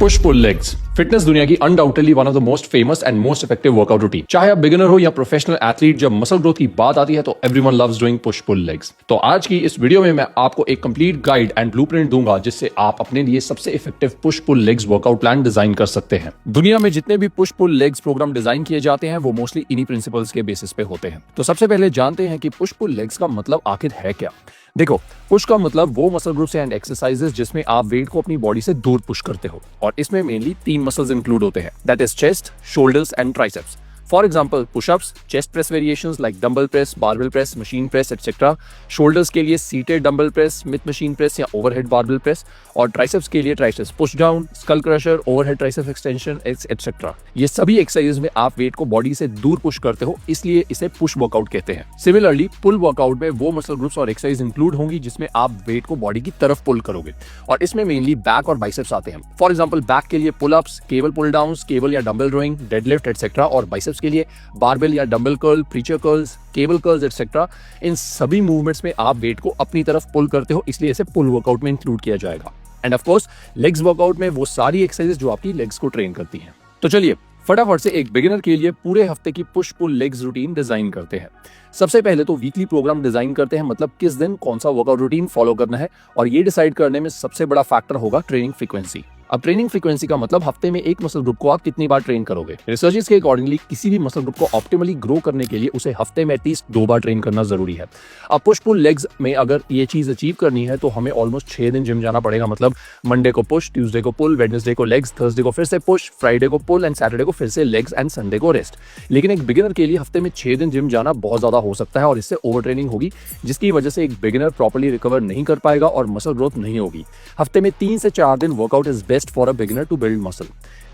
Push pull legs fitness दुनिया की undoubtedly one of the most famous and most effective workout routine. चाहे आप beginner हो या प्रोफेशनल एथलीट, जब मसल ग्रोथ की बात आती है तो everyone loves doing push pull legs. तो आज की इस वीडियो में मैं आपको एक कंप्लीट गाइड एंड ब्लूप्रिंट दूंगा जिससे आप अपने लिए सबसे effective push pull legs workout plan design कर सकते हैं। दुनिया में जितने भी push pull legs programme design किए जाते हैं वो मोस्टली इन्हीं प्रिंसिपल्स के बेसिस पे होते हैं। तो सबसे पहले जानते हैं कि पुश पुल लेग्स का मतलब आखिर है क्या। देखो, पुश का मतलब वो मसल ग्रुप्स एंड एक्सरसाइजेस जिसमें आप वेट को अपनी बॉडी से दूर पुश करते हो, और इसमें मेनली 3 मसल्स इंक्लूड होते हैं, that is chest, shoulders and triceps. For example pushups, chest press variations like dumbbell press, barbell press, machine press etcetera. Shoulders के लिए seated dumbbell press, Smith machine press या overhead barbell press, और triceps के लिए triceps push down, skull crusher, overhead tricep extension etcetera. ये सभी exercise में आप वेट को बॉडी से दूर पुश करते हो, इसलिए इसे पुश वर्कआउट कहते हैं। सिमिलरली पुल वर्कआउट में वो मसल ग्रुप्स और एक्सरसाइज इंक्लूड होंगी जिसमें आप वेट को बॉडी की तरफ पुल करोगे, और इसमें मेनली बैक और बाइसेप्स आते हैं। फॉर एग्जाम्पल बैक के लिए pull ups, cable pull down, cable या डंबल रोइंग, डेडलिफ्ट एटसेट्रा, और बाइसेप्स के लिए बारबेल या dumbbell curl, preacher curls, cable curls etcetera. इन सभी मूवमेंट्स में आप वेट को अपनी तरफ पुल करते हो, इसलिए इसे पुल वर्कआउट में इंक्लूड किया जाएगा। End of course legs workout में वो सारी एक्सरसाइजेस जो आपकी लेग्स को ट्रेन करती हैं। तो चलिए फटाफट से एक बिगिनर के लिए पूरे हफ्ते की push pull legs routine design करते हैं। सबसे पहले तो वीकली प्रोग्राम डिजाइन करते हैं, मतलब किस दिन कौन सा वर्कआउट रूटीन फॉलो करना है, और ये डिसाइड करने में सबसे बड़ा फैक्टर होगा ट्रेनिंग फ्रीक्वेंसी। अब ट्रेनिंग फ्रीक्वेंसी का मतलब हफ्ते में एक मसल ग्रुप को आप कितनी बार ट्रेन करोगे। रिसर्चर्स के अकॉर्डिंगली किसी भी मसल ग्रुप को ऑप्टिमली ग्रो करने के लिए उसे हफ्ते में एटलीस्ट 2 बार ट्रेन करना जरूरी है। अब पुश पुल लेग्स में अगर ये चीज अचीव करनी है तो हमें ऑलमोस्ट 6 दिन जिम जाना पड़ेगा, मतलब मंडे को पुश, ट्यूसडे को पुल, वेडनेसडे को लेग्स, थर्सडे को फिर से पुश, फ्राइडे को पुल एंड सैटरडे को फिर से लेग्स एंड संडे को रेस्ट। लेकिन एक बिगिनर के लिए हफ्ते में 6 दिन जिम जाना बहुत ज्यादा हो सकता है और इससे ओवर ट्रेनिंग होगी, जिसकी वजह से एक बिगिनर प्रॉपर्ली रिकवर नहीं कर पाएगा और मसल ग्रोथ नहीं होगी। हफ्ते में 3 से 4 दिन workout is best for a beginner to build muscle.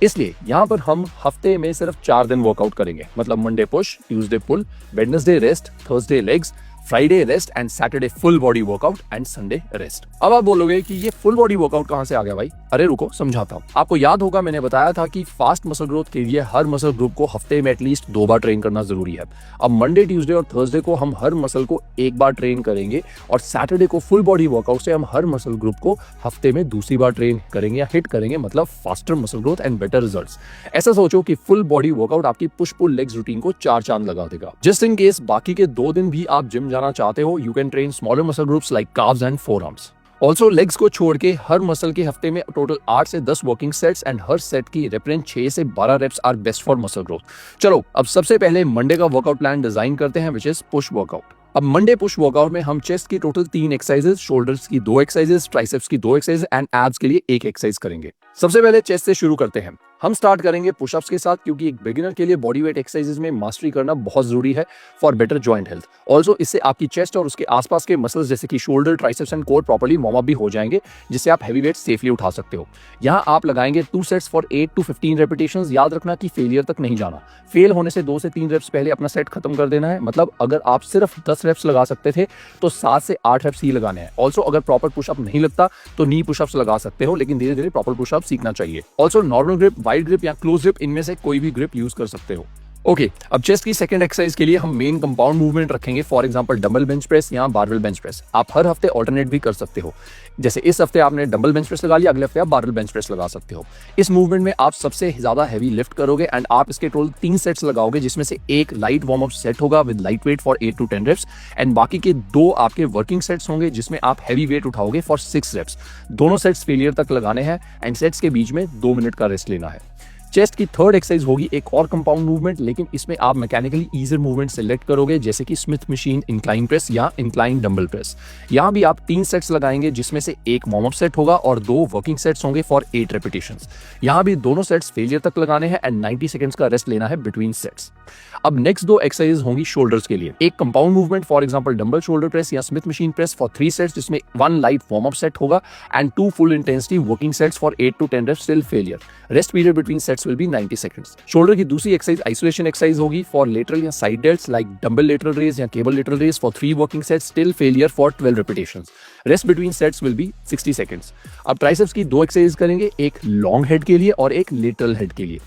इसलिए यहाँ पर हम हफ्ते में सिर्फ 4 दिन वर्कआउट करेंगे, मतलब Monday push, Tuesday pull, Wednesday rest, Thursday legs, Friday rest and Saturday full body workout and Sunday rest. अब आप बोलोगे कि ये फुल बॉडी वर्कआउट कहां से आ गया भाई? अरे रुको, समझाता हूं। आपको याद होगा मैंने बताया था कि फास्ट मसल ग्रोथ के लिए हर मसल ग्रुप को हफ्ते में एटलीस्ट 2 बार ट्रेन करना जरूरी है। अब मंडे, ट्यूसडे और थर्सडे को हम हर मसल को 1 बार ट्रेन करेंगे, और सैटरडे को फुल बॉडी वर्कआउट से हम हर मसल ग्रुप को हफ्ते में दूसरी बार ट्रेन करेंगे या हिट करेंगे, मतलब faster muscle growth and better results. ऐसा सोचो कि फुल बॉडी वर्कआउट आपकी पुश पुल लेग्स रूटीन को 4 चांद लगा देगा। जस्ट इन केस बाकी के 2 दिन भी आप जिम जाना चाहते हो, you can train smaller muscle groups like calves and forearms. Also legs को छोड़ के हर मसल के हफ्ते में टोटल 8 से 10 वर्किंग सेट्स एंड हर सेट की रेप रेंज 6 से 12 reps are best for muscle growth. चलो अब सबसे पहले मंडे का वर्कआउट प्लान डिजाइन करते हैं, विच इज पुश वर्कआउट। अब मंडे पुश वर्कआउट में हम चेस्ट की टोटल 3 एक्सरसाइजेस, शोल्डर्स की 2 एक्सरसाइजेस, ट्राइसेप्स की 2 एक्सरसाइजेस एंड एब्स के लिए 1 एक्सरसाइज करेंगे। सबसे पहले चेस्ट से शुरू करते हैं। हम स्टार्ट करेंगे पुशअप्स के साथ, क्योंकि एक बिगिनर के लिए बॉडी वेट एक्सरसाइजेस में मास्टरी करना बहुत जरूरी है for better joint health. Also इससे आपकी चेस्ट और उसके आसपास के मसल्स जैसे कि shoulder, triceps and core properly warm up भी हो जाएंगे, जिससे आप हैवी वेट सेफली उठा सकते हो। यहाँ आप लगाएंगे 2 सेट्स फॉर 8 to 15 रेपिटेशंस। याद रखना कि फेलियर तक नहीं जाना। फेल होने से 2 से 3 रेप्स पहले अपना सेट खत्म कर देना है। मतलब अगर आप सिर्फ 10 रेप्स लगा सकते थे तो 7 से 8 रेप्स ही लगाने हैं। ऑल्सो अगर प्रॉपर पुशअप नहीं लगता तो नी पुशअप्स लगा सकते हो, लेकिन धीरे धीरे प्रॉपर पुशअप सीखना चाहिए। Also normal grip, wide grip या क्लोज ग्रिप, इनमें से कोई भी ग्रिप यूज कर सकते हो। ओके, अब चेस्ट की सेकंड एक्सरसाइज के लिए हम मेन कंपाउंड मूवमेंट रखेंगे, for example dumbbell bench press या बारबेल बेंच प्रेस। आप हर हफ्ते ऑल्टरनेट भी कर सकते हो, जैसे इस हफ्ते आपने डंबल बेंच प्रेस लगा लिया, अगले हफ्ते आप बारबेल बेंच प्रेस लगा सकते हो। इस मूवमेंट में आप सबसे ज्यादा हैवी लिफ्ट करोगे एंड आप इसके टोटल 3 सेट्स लगाओगे, जिसमें से एक लाइट वार्म अप सेट होगा with light weight for 8 to 10 reps and बाकी के 2 आपके वर्किंग सेट्स होंगे जिसमें आप हैवी वेट उठाओगे फॉर 6 रेप्स। दोनों सेट्स फेलियर तक लगाने हैं एंड सेट्स के बीच में 2 मिनट का रेस्ट लेना है। चेस्ट की थर्ड एक्सरसाइज होगी एक और कंपाउंड मूवमेंट, लेकिन इसमें आप मैकेनिकली ईजियर मूवमेंट सेलेक्ट करोगे, जैसे कि स्मिथ मशीन इंक्लाइन प्रेस या इंक्लाइन डंबल प्रेस। यहाँ भी आप 3 सेट्स लगाएंगे, जिसमें से एक वार्म अप सेट होगा और 2 वर्किंग सेट्स होंगे फॉर 8 रेपिटेशंस। यहाँ भी दोनों सेट्स फेलियर तक लगाने हैं एंड 90 सेकंड्स का रेस्ट लेना है बिटवीन सेट्स। अब नेक्स्ट 2 एक्सरसाइज होंगी शोल्डर्स के लिए। एक compound movement, for example dumbbell shoulder press या Smith machine press for 3 sets, जिसमें 1 लाइट वार्म अप सेट होगा and 2 full intensity working sets for 8 to 10 reps till failure. Rest period between sets will be 90 seconds. Shoulder की दूसरी exercise isolation exercise होगी for lateral या side delts like dumbbell lateral raise या cable lateral raise for 3 working sets till failure for 12 repetitions. Rest between sets will be 60 seconds. अब triceps की 2 exercise करेंगे, एक long head के लिए और एक लेटरल हेड के लिए।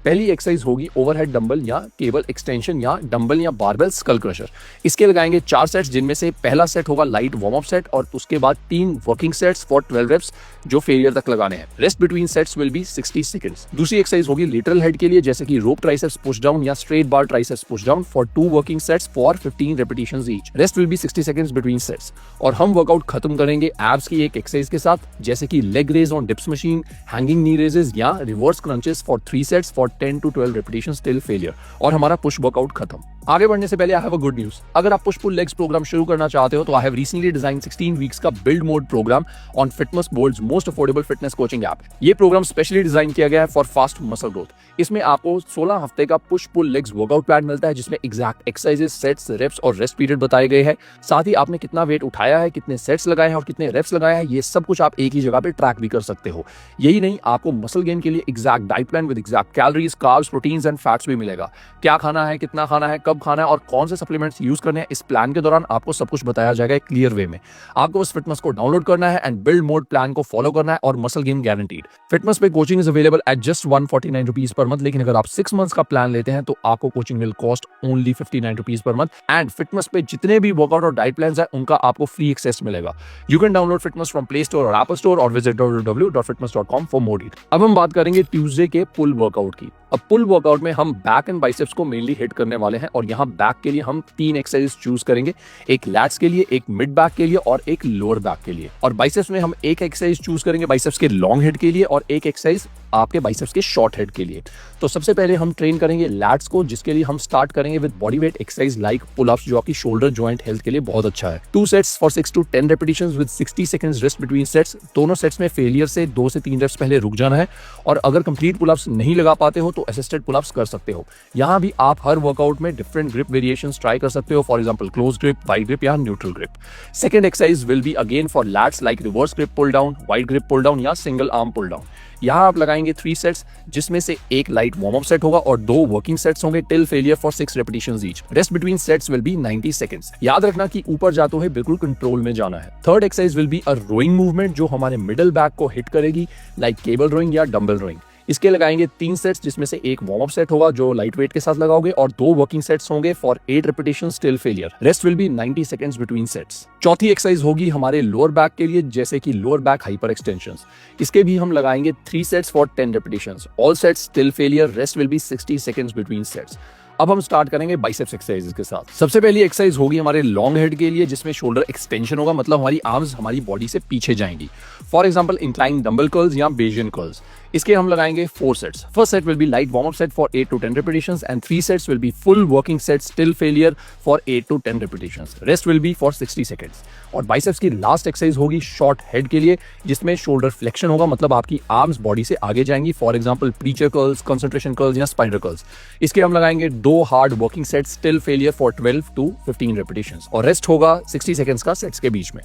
पहली एक्सरसाइज होगी ओवरहेड डंबल या केबल एक्सटेंशन या डंबल या बारबेल स्कल क्रशर। इसके लगाएंगे 4 सेट्स, जिनमें से पहला सेट होगा लाइट वार्म अप सेट और उसके बाद 3 वर्किंग सेट्स फॉर 12 रेप्स जो फेलियर तक लगाने हैं। Rest between sets will be 60 seconds. दूसरी एक्सरसाइज होगी लेटरल हेड के लिए, जैसे कि रोप ट्राइसेप्स पुश डाउन या straight bar triceps push down for 2 working sets for 15 repetitions each. Rest will be 60 seconds between sets. और हम वर्कआउट खत्म करेंगे एब्स की एक एक्सरसाइज के साथ, जैसे कि leg raise on dips machine, hanging knee raises या reverse crunches for 3 sets for 10 to 12 repetitions till failure. और हमारा पुश वर्कआउट खत्म। आगे बढ़ने से पहले I have a good news. अगर आप पुश पुल लेग्स प्रोग्राम शुरू करना चाहते हो तो I have recently design 16 weeks का build mode program on Fitmus world's most affordable fitness coaching app. ये प्रोग्राम स्पेशली डिजाइन किया गया है फॉर फास्ट मसल ग्रोथ। इसमें आपको 16 हफ्ते का push pull legs workout plan मिलता है, जिसमें एग्जैक्ट एक्सरसाइजेस, सेट्स, रेप्स और रेस्ट पीरियड बताए गए हैं। साथ ही आपने कितना वेट उठाया है, कितने सेट्स लगाए हैं और कितने रेप्स लगाए हैं, ये सब कुछ आप एक ही जगह पे ट्रैक भी कर सकते हो। यही नहीं, आपको मसल गेन के लिए exact diet plan with exact calories, carbs, proteins and fats भी मिलेगा। क्या खाना है, कितना खाना है, कब खाना है और कौन से सप्लीमेंट्स यूज करने हैं, इस प्लान के दौरान आपको सब कुछ बताया जाएगा क्लियर वे में। आपको बस फिटमस को डाउनलोड करना है एंड बिल्ड मोड प्लान को फॉलो करना है और मसल गेन गारंटीड। फिटमस पे coaching is available at just 149 rupees पर मंथ, लेकिन अगर आप 6 मंथ्स का प्लान लेते हैं तो आपको coaching will cost only 59 rupees पर मंथ। एंड फिटमस पे जितने भी वर्कआउट और डाइट प्लान है उनका आपको फ्री एक्सेस मिलेगा। You can download Fitmus from Play Store और एप्पल स्टोर और visit www.fitmess.com for more detail. अब हम बात करेंगे ट्यूसडे के पुल वर्कआउट की। अब पुल वर्कआउट में हम बैक एंड बाइसेप्स को मेनली हिट करने वाले हैं और यहाँ बैक के लिए हम 3 एक्सरसाइज चूज करेंगे, एक लैट्स के लिए, एक मिड बैक के लिए और एक लोअर बैक के लिए। और बाइसेप्स में हम एक एक्सरसाइज चूज करेंगे बाइसेप्स के लॉन्ग हेड के लिए और एक एक्सरसाइज आपके बाइसेप्स के शॉर्ट हेड के लिए। तो सबसे पहले हम ट्रेन करेंगे लैट्स को, जिसके लिए हम स्टार्ट करेंगे with body weight exercise like pull ups, जो आपकी शोल्डर जॉइंट हेल्थ के लिए बहुत अच्छा है। 2 sets for 6 to 10 repetitions with 60 seconds rest between sets. दोनों सेट्स में फेलियर से 2 से 3 रेप्स पहले रुक जाना है और अगर कंप्लीट पुल अप्स नहीं लगा पाते हो तो असिस्टेड पुल अप्स कर सकते हो। यहाँ भी आप हर वर्कआउट में डिफरेंट ग्रिप वेरिएशंस ट्राई कर सकते हो, for example close grip, wide grip या neutral grip. Second exercise will be again for lats like reverse grip pull down, wide grip pull down या सिंगल आर्म पुल डाउन। यहाँ आप लगाएंगे 3 sets, जिसमें से एक लाइट वार्म अप सेट होगा और 2 वर्किंग सेट्स होंगे till failure for 6 repetitions each. Rest between sets will be 90 seconds. याद रखना कि ऊपर जाते हुए बिल्कुल कंट्रोल में जाना है। Third exercise will be a rowing movement जो हमारे मिडिल बैक को हिट करेगी, लाइक केबल रोइंग या डंबल रोइंग। इसके लगाएंगे 3 सेट्स, जिसमें से एक वार्म अप सेट होगा जो लाइट वेट के साथ लगाओगे और 2 वर्किंग सेट्स होंगे for 8 repetitions till failure. Rest will be 90 seconds between sets. चौथी एक्सरसाइज होगी हमारे लोअर बैक के लिए, जैसे कि लोअर बैक हाइपर एक्सटेंशंस। इसके भी हम लगाएंगे 3 sets for 10 repetitions, all sets till failure. Rest will be 60 seconds between sets. अब हम स्टार्ट करेंगे बाइसेप्स एक्सरसाइजेस के साथ। सबसे पहली एक्सरसाइज होगी हमारे लॉन्ग हेड के लिए, जिसमें शोल्डर एक्सटेंशन होगा, मतलब हमारी आर्म्स हमारी बॉडी से पीछे जाएंगी। For example incline dumbbell curls या बेजियन कर्ल्स। इसके हम लगाएंगे 4 sets. First set will be light warm up set for 8 to 10 repetitions and 3 sets will B full working sets till failure for 8 to 10 repetitions. Rest will be for 60 seconds. और biceps की last exercise होगी short head के लिए, जिसमें shoulder flexion होगा, मतलब आपकी arms body से आगे जाएंगी। For example preacher curls, concentration curls या स्पाइडर कर्ल्स। इसके हम लगाएंगे 2 hard working sets till failure for 12 to 15 repetitions और रेस्ट होगा 60 सेकंड्स का सेट्स के बीच में।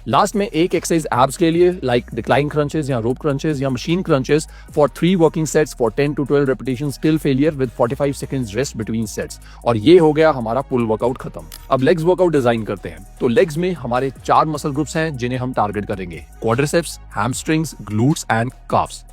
लास्ट में एक एक्सरसाइज एब्स के लिए लाइक डिक्लाइन क्रंचेस या रोप क्रंचेस या machine crunches for 3 working sets for 10 to 12 repetitions till failure with 45 seconds rest between sets. और ये हो गया हमारा पुल वर्कआउट खत्म। अब लेग्स वर्कआउट डिजाइन करते हैं। तो लेग्स में हमारे 4 मसल ग्रुप्स हैं जिन्हें हम टारगेट करेंगे, quadriceps, hamstrings, glutes and carbs.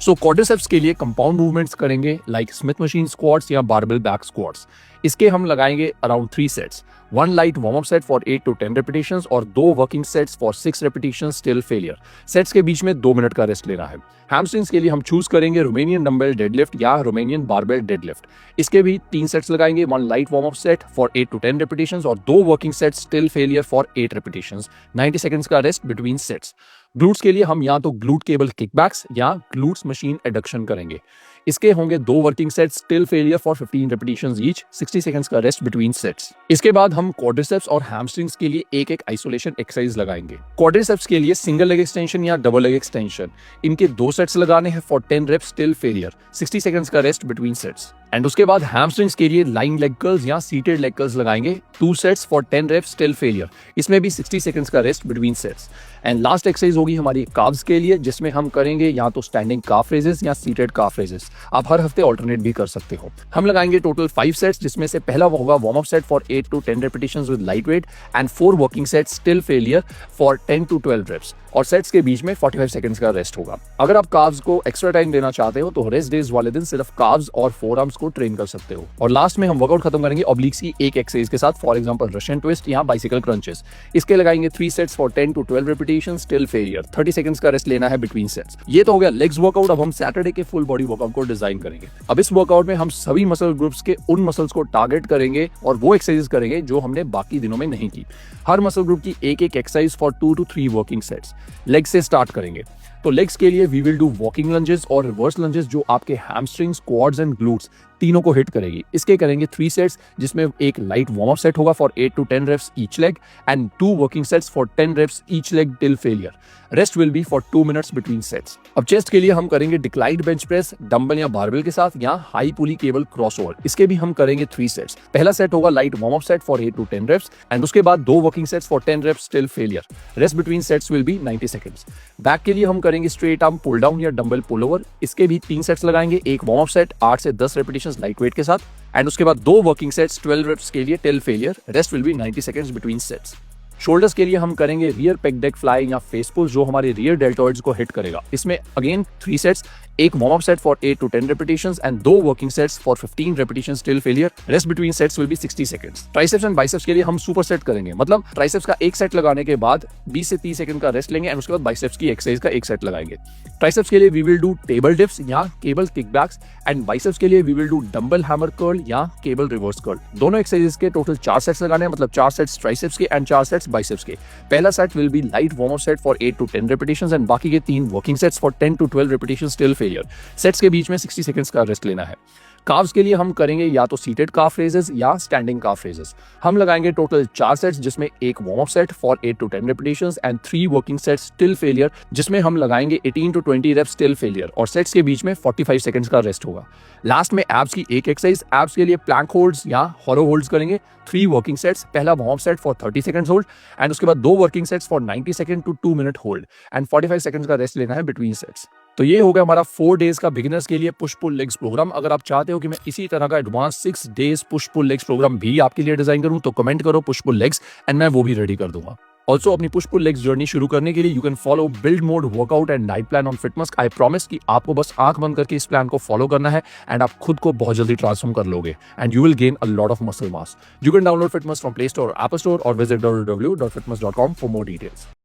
So quadriceps के लिए कंपाउंड मूवमेंट्स करेंगे लाइक स्मिथ मशीन स्क्वाट्स या बारबेल बैक स्क्वाट्स। इसके हम लगाएंगे around 3 sets, 1 light warm up set for 8 to 10 repetitions और 2 working sets for 6 repetitions till failure. Sets के बीच में 2 मिनट का रेस्ट लेना है। हैमस्ट्रिंग्स के लिए हम चूज करेंगे रोमेनियन डंबल डेडलिफ्ट या रोमेनियन बारबेल डेडलिफ्ट। इसके भी 3 सेट्स लगाएंगे, 1 light warm up set for 8 to 10 repetitions और 2 working sets till failure for 8 repetitions, 90 seconds का रेस्ट बिटवीन सेट्स। ग्लूट्स के लिए हम या तो ग्लूट केबल किकबैक्स या ग्लूट्स मशीन एडक्शन करेंगे। इसके होंगे 2 working sets till failure for 15 repetitions each, 60 seconds का रेस्ट बिटवीन सेट्स। इसके बाद हम क्वाड्रिसेप्स और हैमस्ट्रिंग्स के लिए एक आइसोलेशन एक्सरसाइज लगाएंगे। क्वाड्रिसेप्स के लिए सिंगल लेग एक्सटेंशन या डबल लेग एक्सटेंशन। इनके 2 सेट्स लगाने हैं for 10 reps till failure, 60 seconds का रेस्ट बिटवीन सेट्स। एंड उसके बाद हैमस्ट्रिंग्स के लिए लाइन लेग कर्ल्स या सीटेड लेग कर्ल्स लगाएंगे 2 sets for 10 reps till failure. इसमें भी 60 सेकंड्स का rest between sets. And last exercise होगी हमारी काफ्स के लिए, जिसमें हम करेंगे या तो स्टैंडिंग काफ रेजेस या सीटेड काफ रेजेस। आप हर हफ्ते ऑल्टरनेट भी कर सकते हो। हम लगाएंगे टोटल 5 सेट्स, जिसमें से पहला होगा warm up set for 8 to 10 repetitions with light weight and 4 working sets till failure for 10 to 12 reps. और सेट्स के बीच में 45 सेकंड्स का रेस्ट होगा। अगर आप काव्स को एक्स्ट्रा टाइम देना चाहते हो तो रेस्ट डेज वाले दिन सिर्फ काव्स और फोर आर्म्स को ट्रेन कर सकते हो। और लास्ट में हम वर्कआउट खत्म करेंगे ऑब्लिक्स की एक एक्सरसाइज के साथ, फॉर एग्जांपल रशियन ट्विस्ट या बाइसिकल क्रंचेस। इसके लगाएंगे 3 sets for 10 to 12 repetitions till failure. 30 seconds का रेस्ट लेना है बिटवीन सेट्स। ये तो हो गया लेग्स वर्कआउट। अब हम सैटरडे के फुल बॉडी वर्कआउट को डिजाइन करेंगे। अब इस वर्कआउट में हम सभी मसल ग्रुप्स के उन मसल्स को टारगेट करेंगे और वो एक्सरसाइज करेंगे जो हमने बाकी दिनों में नहीं की। हर मसल ग्रुप की एक exercise for 2 to 3 working sets. Leg से स्टार्ट करेंगे। तो लेग्स के लिए we will do walking lunges और रिवर्स लंजेस, जो आपके हैमस्ट्रिंग्स, क्वाड्स एंड ग्लूट्स तीनों को हिट करेगी। इसके करेंगे 3 सेट्स, जिसमें एक लाइट वार्म अप सेट होगा for 8 to 10 reps each leg and 2 working sets for 10 reps each leg till failure. Rest will be for 2 minutes between sets. अब chest के लिए हम करेंगे डिक्लाइंड बेंच प्रेस डंबल या barbell के साथ या हाई पुली केबल क्रॉसओवर। इसके भी हम करेंगे 3 सेट्स। पहला सेट होगा light warm up set for 8 to 10 reps and उसके बाद 2 working sets for 10 reps till failure. Rest between sets will be 90 seconds. Back के लिए हम करेंगे स्ट्रेट आर्म पुल डाउन या डंबल पुल ओवर। इसके भी 3 सेट्स लगाएंगे। एक वार्म अप सेट 8 से 10 रेपिटेशंस लाइट वेट के साथ एंड उसके बाद 2 वर्किंग सेट्स 12 रेप्स के लिए till failure. Rest will be 90 seconds between sets. Shoulders के लिए हम करेंगे रियर पेक डेक फ्लाई या फेस पुल, जो हमारे रियर डेल्टॉइड्स को हिट करेगा। इसमें अगेन 3 सेट्स, एक warm up set for 8 to 10 repetitions and 2 working sets for 15 repetitions till failure. Rest between sets will be 60 seconds. Triceps and biceps के लिए हम सुपर सेट करेंगे, मतलब ट्राइसेप्स का एक सेट लगाने के बाद 20 से 30 सेकंड का रेस्ट लेंगे एंड उसके बाद बाइसेप्स की एक्सरसाइज का एक सेट लगाएंगे। ट्राइसेप्स के लिए we will do table dips या केबल किकबैक्स एंड बाइसेप्स के लिए we will do dumbbell hammer curl या केबल रिवर्स कर्ल। दोनों एक्सरसाइज के टोटल 4 सेट्स लगाने हैं, मतलब 4 सेट्स ट्राइसेप्स के एंड 4 सेट्स बाइसेप्स के। पहला set will be light warm up set for 8 to 10 repetitions and बाकी के 3 working sets for 10 to 12 repetitions till failure. Sets के बीच में 60 सेकंड्स का रेस्ट लेना है। काफ्स के लिए हम करेंगे या तो सीटेड काफ रेजेस या स्टैंडिंग काफ रेजेस। हम लगाएंगे टोटल 4 सेट्स, जिसमें एक warm up set for 8 to 10 repetitions and 3 working sets till failure, जिसमें हम लगाएंगे 18 to 20 रेप्स टिल फेलियर और सेट्स के बीच में 45 सेकंड्स का रेस्ट होगा। लास्ट में एब्स की एक एक्सरसाइज, एब्स के लिए प्लैंक होल्ड्स या हॉरो होल्ड्स करेंगे। 3 वर्किंग सेट्स, पहला warm up set for 30 seconds hold and उसके बाद 2 working sets for 90 second to 2 minute hold and 45 seconds का रेस्ट लेना है बिटवीन सेट्स। तो ये हो गया हमारा 4 डेज का बिगिनर्स के लिए पुश पुल लेग्स प्रोग्राम। अगर आप चाहते हो कि मैं इसी तरह का advance 6 days push pull legs programme भी आपके लिए डिजाइन करूं तो कमेंट करो पुश पुल लेग्स एंड मैं वो भी रेडी कर दूंगा। ऑल्सो अपनी पुश पुल लेग्स जर्नी शुरू करने के लिए you can follow build mode workout and night plan on Fitmusk. I promise कि आपको बस आंख बंद करके इस प्लान को फॉलो करना है एंड आप खुद को बहुत जल्दी ट्रांसफॉर्म कर लोगे and you will gain a lot of muscle mass. You can download Fitmusk from Play Store, Apple store और visit www.fitmust.com for more details.